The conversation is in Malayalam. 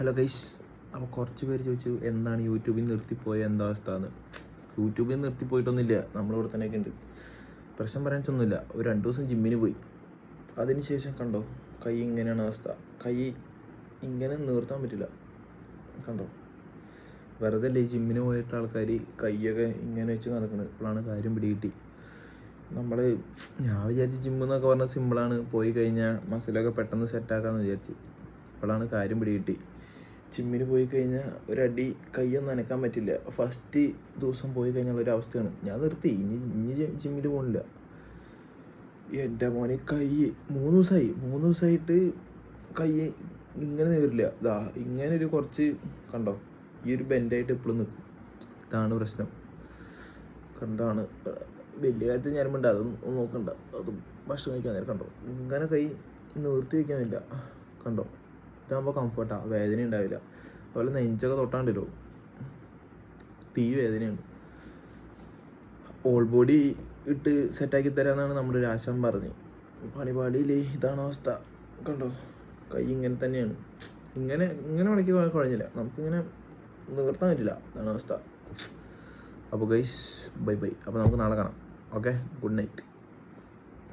Hello guys. അപ്പോൾ കുറച്ച് പേര് ചോദിച്ചു എന്താണ് യൂട്യൂബിൽ നിർത്തിപ്പോയ എന്താ അവസ്ഥ എന്ന്. യൂട്യൂബിൽ നിർത്തിപ്പോയിട്ടൊന്നുമില്ല, നമ്മളിവിടെ തന്നെയൊക്കെ ഉണ്ട്. പ്രശ്നം പറയാനൊന്നുമില്ല. ഒരു 2 ദിവസം ജിമ്മിന് പോയി. അതിനുശേഷം കണ്ടോ കൈ ഇങ്ങനെയാണ് അവസ്ഥ. കൈ ഇങ്ങനെ നിർത്താൻ പറ്റില്ല. കണ്ടോ, വെറുതെ അല്ലേ ഈ ജിമ്മിന് പോയിട്ട് ആൾക്കാർ കൈയൊക്കെ ഇങ്ങനെ വെച്ച് നടക്കുന്നത്. ഇപ്പോഴാണ് കാര്യം പിടികിട്ടി. ഞാൻ വിചാരിച്ച് ജിമ്മെന്നൊക്കെ പറഞ്ഞാൽ സിമ്പിളാണ്, പോയി കഴിഞ്ഞാൽ മസിലൊക്കെ പെട്ടെന്ന് സെറ്റാക്കാമെന്ന് വിചാരിച്ച്. ഇപ്പോഴാണ് കാര്യം പിടികിട്ടി. ജിമ്മിന് പോയി കഴിഞ്ഞാൽ ഒരടി കൈയൊന്നും അനക്കാൻ പറ്റില്ല. ഫസ്റ്റ് ദിവസം പോയി കഴിഞ്ഞാൽ ഒരവസ്ഥയാണ്. ഞാൻ നിർത്തി, ഇനി ജിമ്മിൽ പോകണില്ല. എൻ്റെ മോനെ കൈ 3 ദിവസമായിട്ട് കൈ ഇങ്ങനെ വരില്ല. ഇങ്ങനെ ഒരു കുറച്ച് കണ്ടോ, ഈ ഒരു ബെൻഡായിട്ട് എപ്പോഴും നിൽക്കും. ഇതാണ് പ്രശ്നം. കണ്ടാണ് വലിയ കാര്യത്തിൽ ഞാനുമുണ്ട്, അതൊന്നും നോക്കണ്ട. അതും ഭക്ഷണം കഴിക്കാൻ നേരം കണ്ടോ ഇങ്ങനെ കൈ നിർത്തി വയ്ക്കാനില്ല. കണ്ടോ, ഇതാകുമ്പോൾ കംഫർട്ടാണ്, വേദന ഉണ്ടാവില്ല. അതുപോലെ നെഞ്ചൊക്കെ തൊട്ടാണ്ടല്ലോ വേദനയുണ്ട്. ഓൾ ബോഡി ഇട്ട് സെറ്റാക്കി തരാമെന്നാണ് നമ്മുടെ ഒരു ആശാൻ പറഞ്ഞ്. പണിപാടിയില്ലേ, ഇതാണ് അവസ്ഥ. കണ്ടോ കൈ ഇങ്ങനെ തന്നെയാണ്. ഇങ്ങനെ മടക്കി കുഴഞ്ഞില്ല, നമുക്കിങ്ങനെ നിവർത്താൻ പറ്റില്ല. ഇതാണ് അവസ്ഥ. അപ്പോൾ ഗൈസ് ബൈ. അപ്പോൾ നമുക്ക് നാളെ കാണാം. Okay, good night.